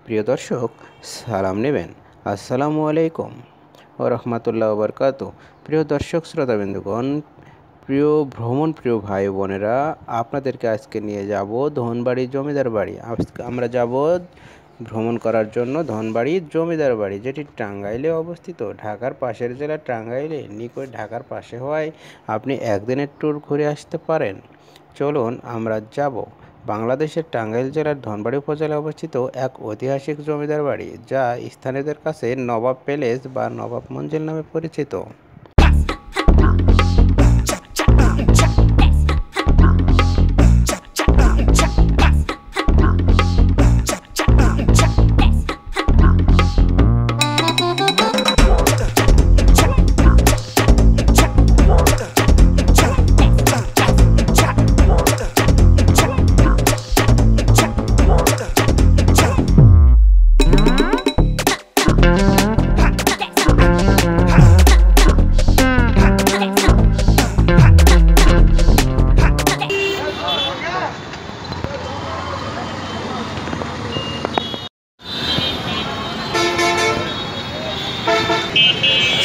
প্রিয় দর্শক, সালাম নেবেন। আসসালামু আলাইকুম ও রহমতুল্লাহ বরকাত। প্রিয় দর্শক শ্রোতাবৃন্দগণ, প্রিয় প্রিয় ভাই বোনেরা, আপনাদেরকে আজকে নিয়ে যাব ধনবাড়ি জমিদার বাড়ি। আজকে আমরা যাব ভ্রমণ করার জন্য ধনবাড়ি জমিদার বাড়ি, যেটি টাঙ্গাইলে অবস্থিত। ঢাকার পাশের জেলা টাঙ্গাইলে নিকট, ঢাকার পাশে হওয়ায় আপনি একদিনের ট্যুর ঘুরে আসতে পারেন। চলুন আমরা যাব। বাংলাদেশের টাঙ্গাইল জেলার ধনবাড়ি উপজেলায় অবস্থিত এক ঐতিহাসিক জমিদার বাড়ি, যা স্থানীয়দের কাছে নবাব প্যালেস বা নবাব মঞ্জিল নামে পরিচিত।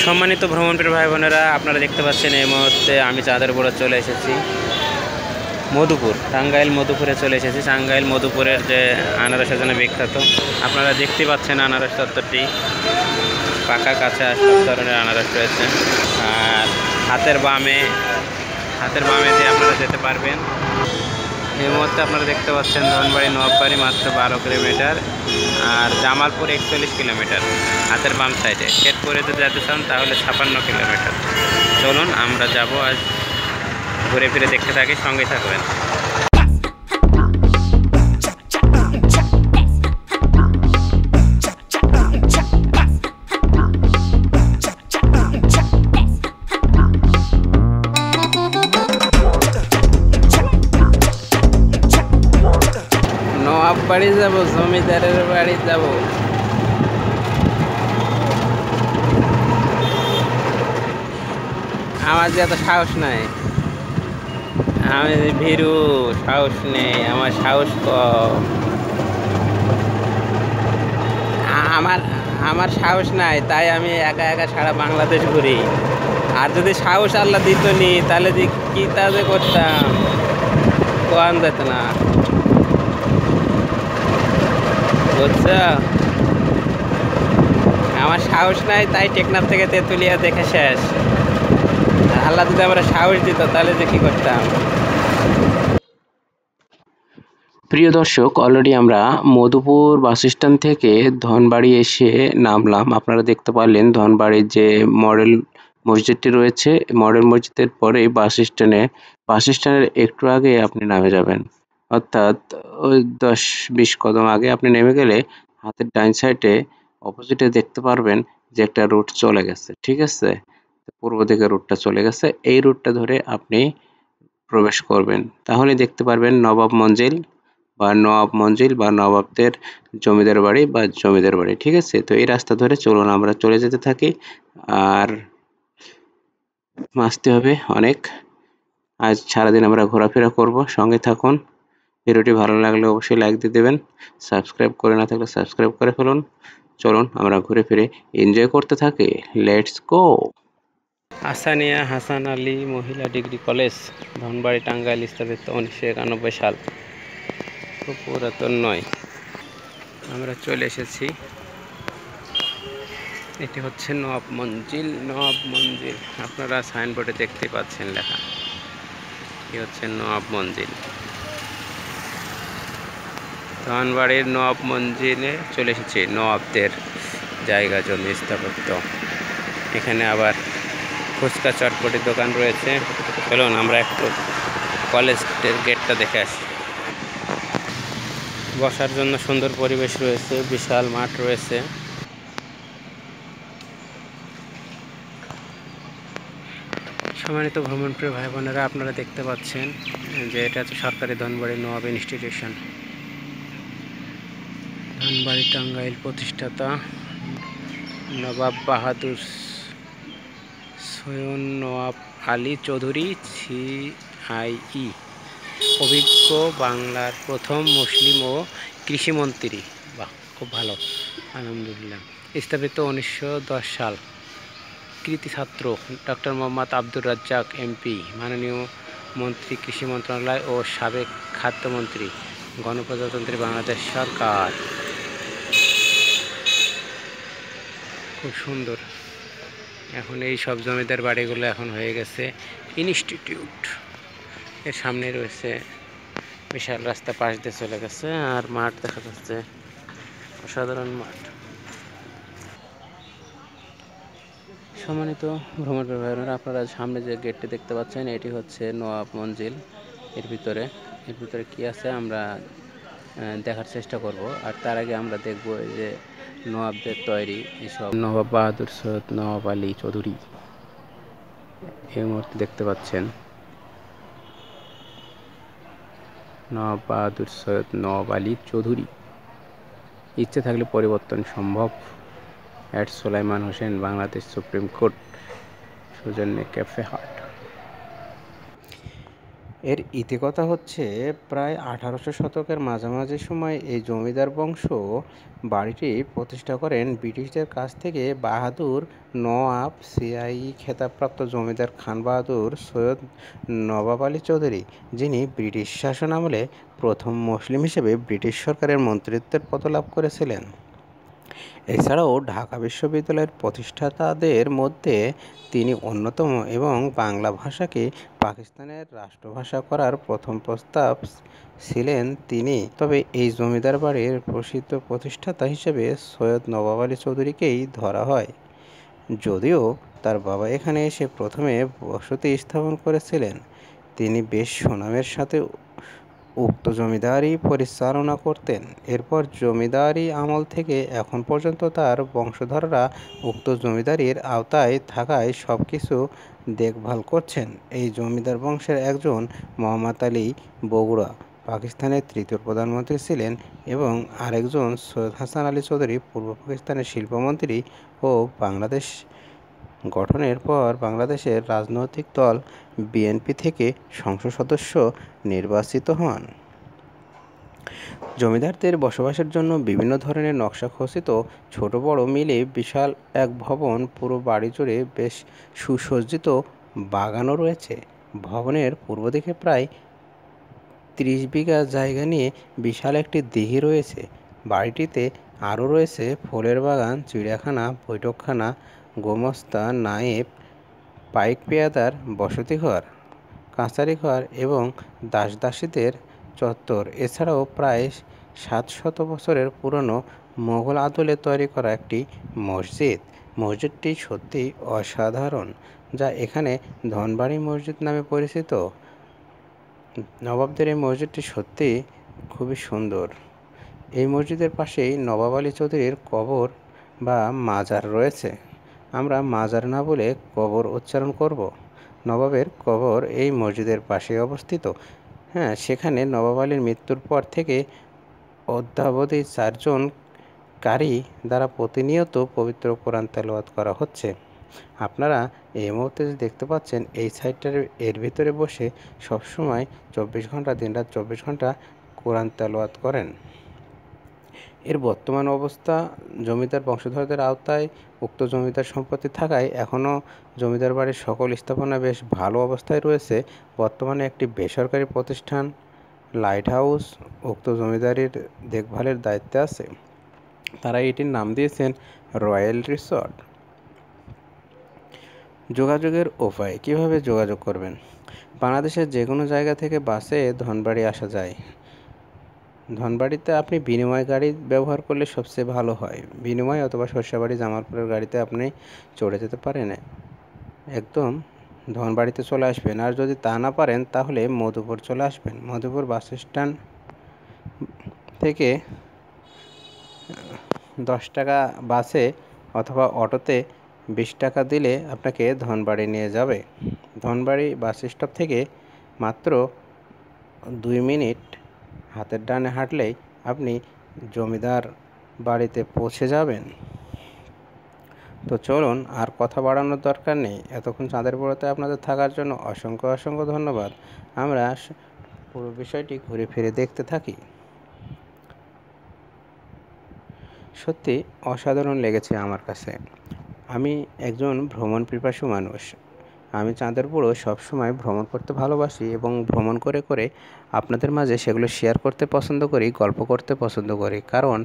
সম্মানিত ভ্রমণপ্রিয় ভাই বোনেরা, আপনারা দেখতে পাচ্ছেন এই মুহূর্তে আমি চাঁদের উপরে চলে এসেছি মধুপুর, টাঙ্গাইল মধুপুরে চলে এসেছি। টাঙ্গাইল মধুপুরের যে আনারসের জন্য বিখ্যাত। আপনারা দেখতে পাচ্ছেন আনারস চত্বরটি, পাকা কাঁচা সব ধরনের আনারস রয়েছে। আর হাতের বামে দিয়ে আপনারা যেতে পারবেন। এই মুহূর্তে আপনারা দেখতে পাচ্ছেন ধনবাড়ি নবাববাড়ি মাত্র 12 কিলোমিটার, আর জামালপুর 41 কিলোমিটার হাতের বাম সাইডে। শেরপুরে যদি যেতে চান তাহলে 56 কিলোমিটার। চলুন আমরা যাব, আজ ঘুরে ফিরে দেখতে থাকি, সঙ্গে থাকবেন। নবাব বাড়ি যাব, জমিদারের বাড়ি যাব। আমার যে এত সাহস নাই, আমি ভীরু, সাহস নেই, আমার সাহস কম। আমার সাহস নাই, তাই আমি একা একা সারা বাংলাদেশ ঘুরি। আর যদি সাহস আল্লাহ দিত নি, তাহলে যে কি তাজে করতাম, কোয়ান যেত না, বুঝছ? আমার সাহস নাই, তাই টেকনাফ থেকে তেঁতুলিয়া দেখে শেষ। আল্লাহ যদি আমরা সাহস দিত, তাহলে যে কি করতাম। প্রিয় দর্শক, অলরেডি আমরা মধুপুর বাস স্ট্যান্ড থেকে ধনবাড়ি এসে নামলাম। আপনারা দেখতে পারলেন ধনবাড়ির যে মডেল মসজিদটি রয়েছে, মডেল মসজিদের পরেই বাস স্ট্যান্ডের একটু আগে আপনি নামে যাবেন, অর্থাৎ ওই 10-20 কদম আগে আপনি নেমে গেলে হাতের ডাইন সাইডে অপোজিটে দেখতে পারবেন যে একটা রুট চলে গেছে। ঠিক আছে, পূর্ব দিকে রুটটা চলে গেছে, এই রুটটা ধরে আপনি প্রবেশ করবেন, তাহলে দেখতে পারবেন নবাব মঞ্জিল বা নবাবদের জমিদার বাড়ি বা জমিদার বাড়ি। ঠিক আছে, তো এই রাস্তা ধরে চলুন আমরা চলে যেতে থাকি। আর আসতে হবে অনেক। আজ সারাদিন আমরা ঘোরাফেরা করব, সঙ্গে থাকুন। ভিডিওটি ভালো লাগলে অবশ্যই লাইক দিয়ে দেবেন। সাবস্ক্রাইব করে না থাকলে সাবস্ক্রাইব করে ফেলুন। চলুন আমরা ঘুরে ফিরে এনজয় করতে থাকি। Let's go. আসানিয়া হাসান আলী মহিলা ডিগ্রি কলেজ, ধনবাড়ি, টাঙ্গাইল, স্থাপিত 1991 সাল। খুব পুরাতন নয়। আমরা চলে এসেছি, এটি হচ্ছে নবাব মঞ্জিল। আপনারা সাইনবোর্ডে দেখতে পাচ্ছেন লেখা, এটি হচ্ছে নবাব মঞ্জিল। ধনবাড়ির নবাব মঞ্জিলে চলে এসেছি, নবাবদের জায়গা জমি স্থাপত্য। এখানে আবার ফুচকা চটপটির দোকান রয়েছে। চলুন আমরা একটু কলেজের গেটটা দেখে আসি। বসার জন্য সুন্দর পরিবেশ রয়েছে, বিশাল মাঠ রয়েছে। সম্মানিত ভ্রমণপ্রিয় ভাই বোনেরা, আপনারা দেখতে পাচ্ছেন যে এটা হচ্ছে সরকারি ধনবাড়ি নবাব ইনস্টিটিউশন। ধনবাড়ি টাঙ্গাইল, প্রতিষ্ঠাতা নবাব বাহাদুর সৈয়দ নওয়াব আলী চৌধুরী সিআইই, অভিজ্ঞ বাংলার প্রথম মুসলিম ও কৃষিমন্ত্রী। খুব ভালো, আলহামদুলিল্লাহ। স্থাপিত 1910 সাল। কৃতি ছাত্র ডক্টর মোহাম্মদ আব্দুর রাজ্জাক এমপি, মাননীয় মন্ত্রী কৃষি মন্ত্রণালয় ও সাবেক খাদ্যমন্ত্রী, গণপ্রজাতন্ত্রী বাংলাদেশ সরকার। খুব সুন্দর। এখন এই সব জমিদার বাড়িগুলো এখন হয়ে গেছে ইনস্টিটিউট। এর সামনে রয়েছে বিশাল রাস্তা, পাশ দিয়ে চলে গেছে, আর মাঠ দেখা যাচ্ছে, অসাধারণ মাঠ। সম্মানিত ভ্রমণ ভাইয়েরা, আপনারা সামনে যে গেটটি দেখতে পাচ্ছেন, এটি হচ্ছে নওয়াব মঞ্জিল। এর ভিতরে কি আছে আমরা দেখার চেষ্টা করব। আর তার আগে আমরা দেখব যে নওয়াবদের তৈরি এসব, নবাব বাহাদুর সৈয়দ নওয়াব আলী চৌধুরী এই মুহূর্তে দেখতে পাচ্ছেন। নওয়াব বাহাদুর সৈয়দ নওয়াব আলী চৌধুরী। ইচ্ছে থাকলে পরিবর্তন সম্ভব। At Sulaiman Hossain, Bangladesh supreme court, সৌজন্যে ক্যাফে হাট। এর ইতিকথা হচ্ছে, প্রায় 1800 শতকের মাঝামাঝি সময় এই জমিদার বংশ বাড়িটি প্রতিষ্ঠা করেন ব্রিটিশদের কাছ থেকে বাহাদুর নওয়াব সিআই খেতাবপ্রাপ্ত জমিদার খান বাহাদুর সৈয়দ নবাব আলী চৌধুরী, যিনি ব্রিটিশ শাসনামলে প্রথম মুসলিম হিসেবে ব্রিটিশ সরকারের মন্ত্রিত্বের পদ লাভ করেছিলেন। এছাড়াও ঢাকা বিশ্ববিদ্যালয়ের প্রতিষ্ঠাতাদের মধ্যে তিনি অন্যতম এবং বাংলা ভাষাকে পাকিস্তানের রাষ্ট্রভাষা করার প্রথম প্রস্তাব ছিলেন তিনি। তবে এই জমিদার বাড়ির প্রসিদ্ধ প্রতিষ্ঠাতা হিসেবে সৈয়দ নবাব আলী চৌধুরীকেই ধরা হয়, যদিও তার বাবা এখানে এসে প্রথমে বসতি স্থাপন করেছিলেন। তিনি বেশ সুনামের সাথে উক্ত জমিদারি পরিচালনা করতেন। এরপর জমিদারি আমল থেকে এখন পর্যন্ত তার বংশধররা উক্ত জমিদারির আওতায় থাকায় সব কিছু দেখভাল করছেন। এই জমিদার বংশের একজন মোহাম্মদ আলী বগুড়া পাকিস্তানের তৃতীয় প্রধানমন্ত্রী ছিলেন এবং আরেকজন সৈয়দ হাসান আলী চৌধুরী পূর্ব পাকিস্তানের শিল্পমন্ত্রী ও বাংলাদেশ গঠনের পর বাংলাদেশের রাজনৈতিক দল বিএনপি থেকে সংসদ সদস্য নির্বাচিত হন। জমিদারদের বসবাসের জন্য বিভিন্ন ধরনের নকশা খচিত ছোট বড় মিলে বিশাল এক ভবন, পুরো বাড়ি জুড়ে বেশ সুসজ্জিত বাগানও রয়েছে। ভবনের পূর্ব দিকে প্রায় 30 বিঘা জায়গা নিয়ে বিশাল একটি দিঘি রয়েছে। বাড়িটিতে আরও রয়েছে ফুলের বাগান, চিড়িয়াখানা, বৈঠকখানা, গোমস্তা, নায়েব, পাইক পেয়াদার বসতিঘর, কাছারিঘর এবং দাসদাসীদের চত্বর। এছাড়াও প্রায় 700 বছরের পুরনো মোগল আদলে তৈরি করা একটি মসজিদ। মসজিদটি সত্যি অসাধারণ, যা এখানে ধনবাড়ি মসজিদ নামে পরিচিত। নবাবদের এই মসজিদটি সত্যি খুবই সুন্দর। এই মসজিদের পাশেই নবাব আলী চৌধুরীর কবর বা মাজার রয়েছে। আমরা মাজার না বলে কবর উচ্চারণ করব। নবাবের কবর এই মসজিদের পাশে অবস্থিত। হ্যাঁ, সেখানে নবাব আলীর মৃত্যুর পর থেকে অদ্যাবধি 4 জন কারি দ্বারা প্রতিনিয়ত পবিত্র কোরআন তেলাওয়াত করা হচ্ছে। আপনারা এই মুহূর্তে দেখতে পাচ্ছেন, এই সাইটটার এর ভিতরে বসে সবসময় 24 ঘন্টা, দিনরাত 24 ঘন্টা কোরআন তেলাওয়াত করেন। এর বর্তমান অবস্থা, জমিদার বংশধরদের আওতায় উক্ত জমিদার সম্পত্তি থাকায় এখনও জমিদার বাড়ির সকল স্থাপনা বেশ ভালো অবস্থায় রয়েছে। বর্তমানে একটি বেসরকারি প্রতিষ্ঠান লাইট হাউস উক্ত জমিদারির দেখভালের দায়িত্বে আছে। তারা এটির নাম দিয়েছেন রয়্যাল রিসর্ট। যোগাযোগের উপায়, কিভাবে যোগাযোগ করবেন? বাংলাদেশের যে কোনো জায়গা থেকে বাসে ধনবাড়ি আসা যায়। ধনবাড়িতে আপনি বিনিময় গাড়ি ব্যবহার করলে সবচেয়ে ভালো হয়। বিনিময় অথবা সরষাবাড়ি, জামালপুরের গাড়িতে আপনি চড়ে যেতে পারেন, একদম ধনবাড়িতে চলে আসবেন। আর যদি তা না পারেন তাহলে মধুপুর চলে আসবেন। মধুপুর বাস স্ট্যান্ড থেকে 10 টাকা বাসে অথবা অটোতে 20 টাকা দিলে আপনাকে ধনবাড়ি নিয়ে যাবে। ধনবাড়ি বাস স্টপ থেকে মাত্র 2 মিনিট হাতের ডানে হাঁটলেই আপনি জমিদার বাড়িতে পৌঁছে যাবেন। তো চলুন, আর কথা বাড়ানোর দরকার নেই। এতক্ষণ চাঁদের পোড়াতে আপনাদের থাকার জন্য অসংখ্য অসংখ্য ধন্যবাদ। আমরা পুরো বিষয়টি ঘুরে ফিরে দেখতে থাকি। সত্যি অসাধারণ লেগেছে আমার কাছে। আমি একজন ভ্রমণ পিপাসু মানুষ। আমি চাঁদেরপুরও সবসময় ভ্রমণ করতে ভালোবাসি এবং ভ্রমণ করে করে আপনাদের মাঝে সেগুলো শেয়ার করতে পছন্দ করি, গল্প করতে পছন্দ করি। কারণ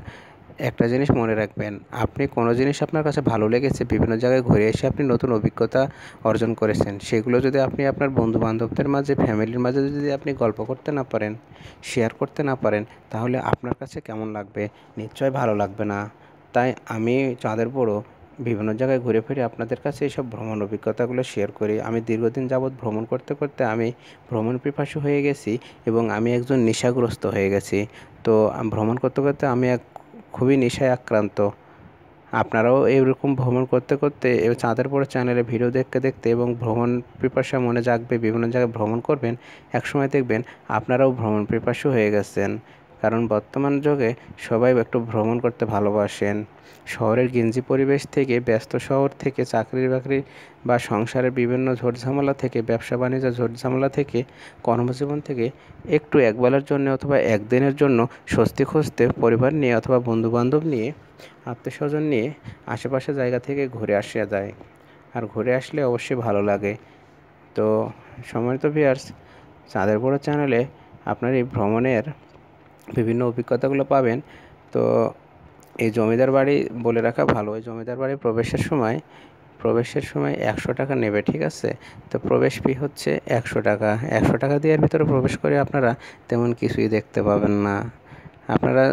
একটা জিনিস মনে রাখবেন, আপনি কোনো জিনিস আপনার কাছে ভালো লেগেছে, বিভিন্ন জায়গায় ঘুরে এসে আপনি নতুন অভিজ্ঞতা অর্জন করেছেন, সেগুলো যদি আপনি আপনার বন্ধুবান্ধবদের মাঝে, ফ্যামিলির মাঝে যদি আপনি গল্প করতে না পারেন, শেয়ার করতে না পারেন, তাহলে আপনার কাছে কেমন লাগবে? নিশ্চয়ই ভালো লাগবে না। তাই আমি চাঁদেরপুরও বিভিন্ন জায়গায় ঘুরে ফিরে আপনাদের কাছে এইসব ভ্রমণ অভিজ্ঞতাগুলো শেয়ার করি। আমি দীর্ঘদিন যাবৎ ভ্রমণ করতে করতে আমি ভ্রমণ পিপাসু হয়ে গেছি এবং আমি একজন নেশাগ্রস্ত হয়ে গেছি। তো ভ্রমণ করতে করতে আমি খুবই নেশায় আক্রান্ত। আপনারাও এরকম ভ্রমণ করতে করতে চাঁদের চ্যানেলে ভিডিও দেখতে দেখতে এবং ভ্রমণ পিপাসা মনে জাগবে, বিভিন্ন জায়গায় ভ্রমণ করবেন, একসময় দেখবেন আপনারাও ভ্রমণ পিপাসু হয়ে গেছেন। কারণ বর্তমান যুগে সবাই একটু ভ্রমণ করতে ভালোবাসেন। শহরের ঘিঞ্জি পরিবেশ থেকে, ব্যস্ত শহর থেকে, চাকরি বাকরি বা সংসারের বিভিন্ন ঝামেলা থেকে, ব্যবসা বাণিজ্য ঝামেলা থেকে, কর্মজীবন থেকে একটু একবেলার জন্য অথবা একদিনের জন্য স্বস্তি খুঁজতে পরিবার নিয়ে অথবা বন্ধুবান্ধব নিয়ে, আত্মীয়স্বজন নিয়ে আশেপাশের জায়গা থেকে ঘুরে আসা যায়। আর ঘুরে আসলে অবশ্যই ভালো লাগে। তো সম্মানিত ভিউয়ার্স, চাঁদের চ্যানেলে আপনার এই ভ্রমণের বিভিন্ন অভিজ্ঞতাগুলো পাবেন। তো এই জমিদার বাড়ি বলে রাখা ভালো, এই জমিদার বাড়ি প্রবেশের সময় 100 টাকা নেবে, ঠিক আছে? তো প্রবেশ ফি হচ্ছে 100 টাকা। 100 টাকা দিয়ে এর ভিতরে প্রবেশ করে আপনারা তেমন কিছুই দেখতে পাবেন না। আপনারা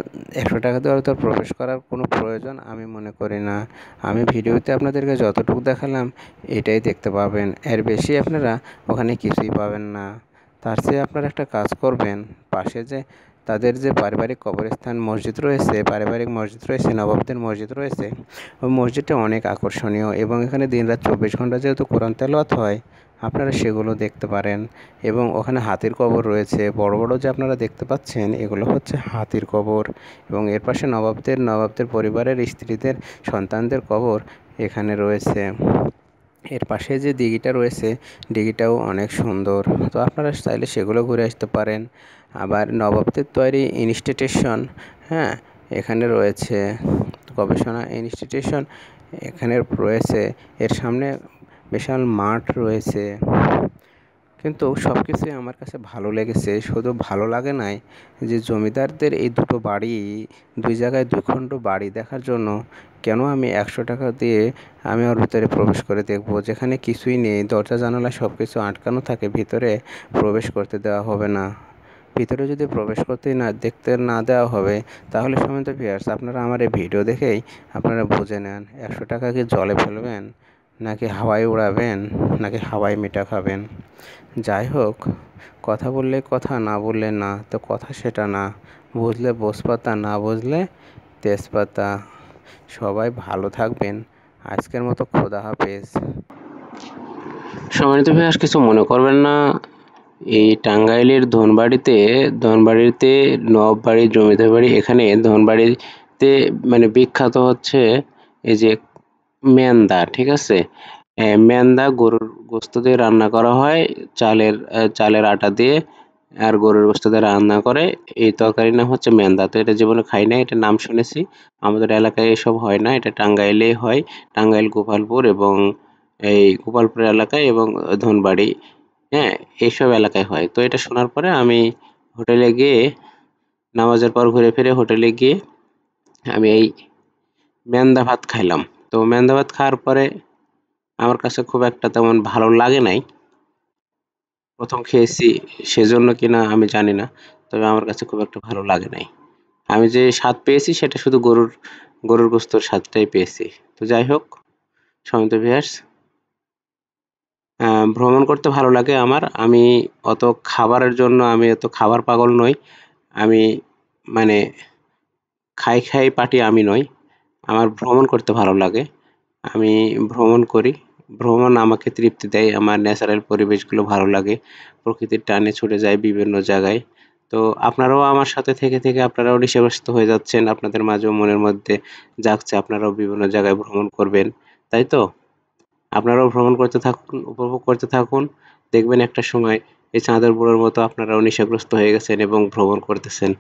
100 টাকা দিয়ে হয়তো প্রবেশ করার কোনো প্রয়োজন আমি মনে করি না। আমি ভিডিওতে আপনাদেরকে যতটুকু দেখালাম এটাই দেখতে পাবেন, এর বেশি আপনারা ওখানে কিছুই পাবেন না। তার চেয়ে আপনারা একটা কাজ করবেন, পাশে যে তাদের যে পারিবারিক কবরস্থান মসজিদ রয়েছে, পারিবারিক মসজিদ রয়েছে, নবাবদের মসজিদ রয়েছে, ওই মসজিদটা অনেক আকর্ষণীয় এবং এখানে দিনরাত 24 ঘন্টা যেহেতু কোরআন তেলাওয়াত হয়, আপনারা সেগুলো দেখতে পারেন। এবং ওখানে হাতির কবর রয়েছে, বড় বড় যে আপনারা দেখতে পাচ্ছেন এগুলো হচ্ছে হাতির কবর। এবং এর পাশে নবাবদের পরিবারের স্ত্রীদের, সন্তানদের কবর এখানে রয়েছে। এর পাশে যে দিঘিটা রয়েছে, দিঘিটাও অনেক সুন্দর। তো আপনারা চাইলে সেগুলো ঘুরে আসতে পারেন। আবার নবাবদের তৈরি ইনস্টিটিউশন, হ্যাঁ, এখানে রয়েছে গবেষণা ইনস্টিটিউশন, এখানে রয়েছে। এর সামনে বিশাল মাঠ রয়েছে। কিন্তু সব কিছুই আমার কাছে ভালো লেগেছে। শুধু ভালো লাগে নাই যে জমিদারদের এই দুটো বাড়ি, দুই জায়গায় দুখণ্ড বাড়ি দেখার জন্য কেন আমি 100 টাকা দিয়ে আমি ওর ভিতরে প্রবেশ করে দেখব, যেখানে কিছুই নেই, দরজা জানালা সব কিছু আটকানো থাকে, ভিতরে প্রবেশ করতে দেওয়া হবে না। ভিতরে যদি প্রবেশ করতে দেখতে না দেওয়া হবে, তাহলে সম্মানিত ভিউয়ার্স, আপনারা আমার এই ভিডিও দেখেই আপনারা বুঝে নেন 100 টাকা কি জলে ফেলবেন, নাকি হাওয়ায় উড়াবেন, নাকি হাওয়ায় মিঠা খাবেন। যাই হোক, কথা বললে কথা, না বললে না, তো কথা সেটা না। বুঝলে বোঝপাতা, না বুঝলে তেজপাতা। সবাই ভালো থাকবেন। আজকের মতো খোদা হাফেজ। সম্মানিত ভিউয়ার্স, কিছু মনে করবেন না। এই টাঙ্গাইলের ধনবাড়িতে নবাব বাড়ি, জমিদার বাড়ি, এখানে ধনবাড়িতে মানে বিখ্যাত হচ্ছে এই যে মেন্দা, ঠিক আছে? মেন্দা গরুর গোস্ত দিয়ে রান্না করা হয়, চালের আটা দিয়ে, আর গরুর গোস্ত দিয়ে রান্না করে। এই তরকারির নাম হচ্ছে মেন্দা। তো এটা জীবনে খাই নাই, এটা নাম শুনেছি। আমাদের এলাকায় এসব হয় না, এটা টাঙ্গাইলেই হয়। টাঙ্গাইল, গোপালপুর এবং এই গোপালপুর এলাকায় এবং ধনবাড়ি, হ্যাঁ, এইসব এলাকায় হয়। তো এটা শোনার পরে আমি হোটেলে গিয়ে, নামাজের পর ঘুরে ফিরে হোটেলে গিয়ে আমি এই মেন্দা ভাত খাইলাম। তো মেন্দা ভাত খাওয়ার পরে আমার কাছে খুব একটা তেমন ভালো লাগে নাই। প্রথম খেয়েছি সেজন্য কিনা আমি জানি না, তবে আমার কাছে খুব একটা ভালো লাগে নাই। আমি যে স্বাদ পেয়েছি সেটা শুধু গরুর গোস্তর স্বাদটাই পেয়েছি। তো যাই হোক, সম্মানিত ভিউয়ার্স, ভ্রমণ করতে ভালো লাগে আমার। আমি অত খাবার পাগল নই। আমি মানে খাই পার্টি আমি নই। আমার ভ্রমণ করতে ভালো লাগে। আমি ভ্রমণ করি। ভ্রমণ আমাকে তৃপ্তি দেয়। আমার ন্যাচারাল পরিবেশগুলো ভালো লাগে। প্রকৃতির টানে ছুটে যাই বিভিন্ন জায়গায়। তো আপনারাও আমার সাথে থেকে আপনারাও নেশাগ্রস্ত হয়ে যাচ্ছেন। আপনাদের মাঝেও মনের মধ্যে জাগছে আপনারাও বিভিন্ন জায়গায় ভ্রমণ করবেন। তাই তো? আপনারাও ভ্রমণ করতে থাকুন, উপভোগ করতে থাকুন। দেখবেন একটা সময় এই চাঁদের বুড়োর মতো আপনারাও নেশাগ্রস্ত হয়ে গেছেন এবং ভ্রমণ করতেছেন।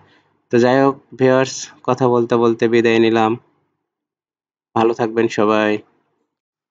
তো যাই হোক ভিউয়ার্স, কথা বলতে বিদায় নিলাম। ভালো থাকবেন সবাই।